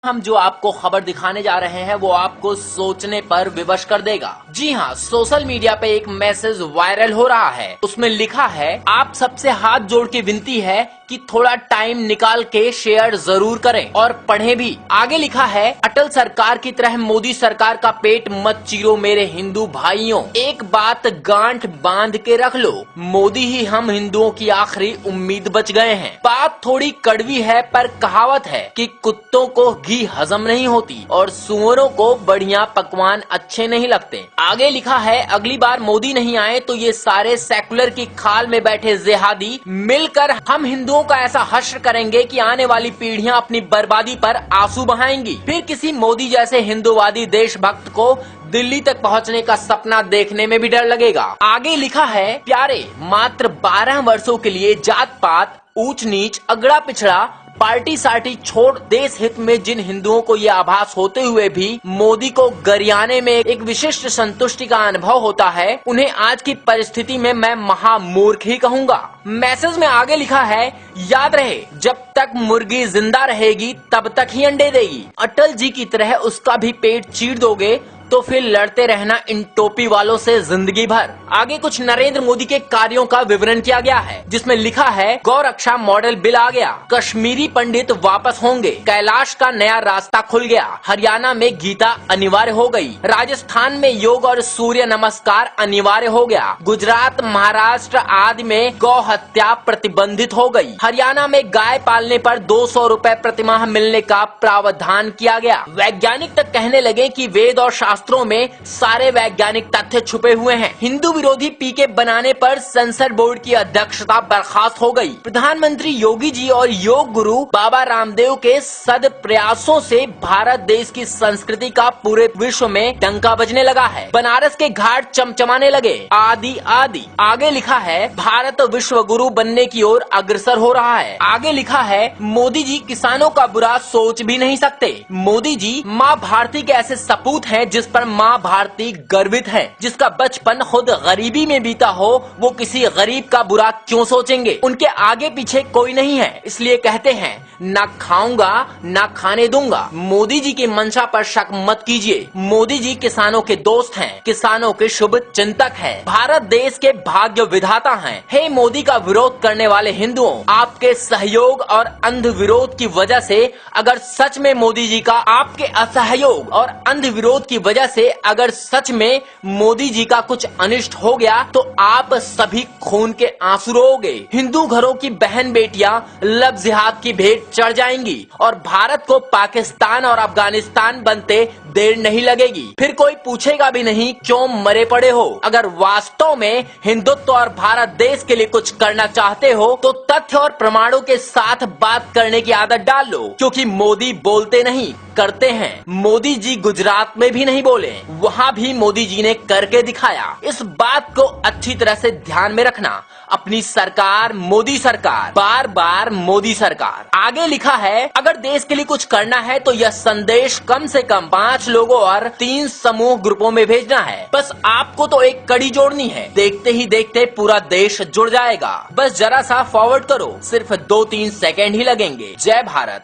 हम जो आपको खबर दिखाने जा रहे हैं वो आपको सोचने पर विवश कर देगा। जी हाँ, सोशल मीडिया पे एक मैसेज वायरल हो रहा है। उसमें लिखा है, आप सबसे हाथ जोड़ के विनती है कि थोड़ा टाइम निकाल के शेयर जरूर करें और पढ़ें भी। आगे लिखा है, अटल सरकार की तरह मोदी सरकार का पेट मत चीरो मेरे हिंदू भाइयों, एक बात गांठ बांध के रख लो, मोदी ही हम हिंदुओं की आखिरी उम्मीद बच गए हैं। बात थोड़ी कड़वी है पर कहावत है कि कुत्तों को घी हजम नहीं होती और सुअरों को बढ़िया पकवान अच्छे नहीं लगते। आगे लिखा है, अगली बार मोदी नहीं आए तो ये सारे सेकुलर की खाल में बैठे जिहादी मिलकर हम हिंदुओं का ऐसा हश्र करेंगे कि आने वाली पीढ़ियां अपनी बर्बादी पर आंसू बहाएंगी। फिर किसी मोदी जैसे हिंदुवादी देशभक्त को दिल्ली तक पहुंचने का सपना देखने में भी डर लगेगा। आगे लिखा है, प्यारे, मात्र 12 वर्षों के लिए जात पात, ऊंच नीच, अगड़ा पिछड़ा, पार्टी सार्टी छोड़ देश हित में जिन हिंदुओं को ये आभास होते हुए भी मोदी को गरियाने में एक विशिष्ट संतुष्टि का अनुभव होता है, उन्हें आज की परिस्थिति में मैं महामूर्ख ही कहूँगा। मैसेज में आगे लिखा है, याद रहे जब तक मुर्गी जिंदा रहेगी तब तक ही अंडे देगी। अटल जी की तरह उसका भी पेट चीर दोगे तो फिर लड़ते रहना इन टोपी वालों से जिंदगी भर। आगे कुछ नरेंद्र मोदी के कार्यों का विवरण किया गया है, जिसमें लिखा है, गौ रक्षा मॉडल बिल आ गया, कश्मीरी पंडित वापस होंगे, कैलाश का नया रास्ता खुल गया, हरियाणा में गीता अनिवार्य हो गई, राजस्थान में योग और सूर्य नमस्कार अनिवार्य हो गया, गुजरात महाराष्ट्र आदि में गौ हत्या प्रतिबंधित हो गई, हरियाणा में गाय पालने पर 200 रुपए प्रतिमाह मिलने का प्रावधान किया गया। वैज्ञानिक तक कहने लगे कि वेद और शास्त्रों में सारे वैज्ञानिक तथ्य छुपे हुए हैं। हिंदू विरोधी पीके बनाने पर सेंसर बोर्ड की अध्यक्षता बर्खास्त हो गई। प्रधानमंत्री योगी जी और योग गुरु बाबा रामदेव के सद प्रयासों से भारत देश की संस्कृति का पूरे विश्व में डंका बजने लगा है। बनारस के घाट चमचमाने लगे, आदि आदि। आगे लिखा है, भारत विश्व गुरु बनने की ओर अग्रसर हो रहा है। आगे लिखा है, मोदी जी किसानों का बुरा सोच भी नहीं सकते। मोदी जी माँ भारती के ऐसे सपूत हैं जिस पर माँ भारती गर्वित है। जिसका बचपन खुद गरीबी में बीता हो, वो किसी गरीब का बुरा क्यों सोचेंगे। उनके आगे पीछे कोई नहीं है, इसलिए कहते हैं, ना खाऊंगा ना खाने दूंगा। मोदी जी की मंशा पर शक मत कीजिए। मोदी जी किसानों के दोस्त हैं, किसानों के शुभ चिंतक हैं, भारत देश के भाग्य विधाता हैं। हे मोदी का विरोध करने वाले हिंदुओं, आपके सहयोग और अंध विरोध की वजह से अगर सच में मोदी जी का, आपके असहयोग और अंध विरोध की वजह से अगर सच में मोदी जी का कुछ अनिष्ट हो गया तो आप सभी खून के आंसू रोओगे। हिंदू घरों की बहन बेटियां लब जिहाद की भेंट चढ़ जाएंगी और भारत को पाकिस्तान और अफगानिस्तान बनते देर नहीं लगेगी। फिर कोई पूछेगा भी नहीं क्यों मरे पड़े हो। अगर वास्तव में हिंदुत्व और भारत देश के लिए कुछ करना चाहते हो तो तथ्य और प्रमाणों के साथ बात करने की आदत डाल लो, क्योंकि मोदी बोलते नहीं करते हैं। मोदी जी गुजरात में भी नहीं बोले, वहाँ भी मोदी जी ने करके दिखाया। इस बात को अच्छी तरह से ध्यान में रखना। अपनी सरकार मोदी सरकार, बार बार मोदी सरकार। आगे लिखा है, अगर देश के लिए कुछ करना है तो यह संदेश कम से कम 5 लोगों और 3 समूह ग्रुपों में भेजना है। बस आपको तो एक कड़ी जोड़नी है, देखते ही देखते पूरा देश जुड़ जाएगा। बस जरा सा फॉरवर्ड करो, सिर्फ 2-3 सेकेंड ही लगेंगे। जय भारत।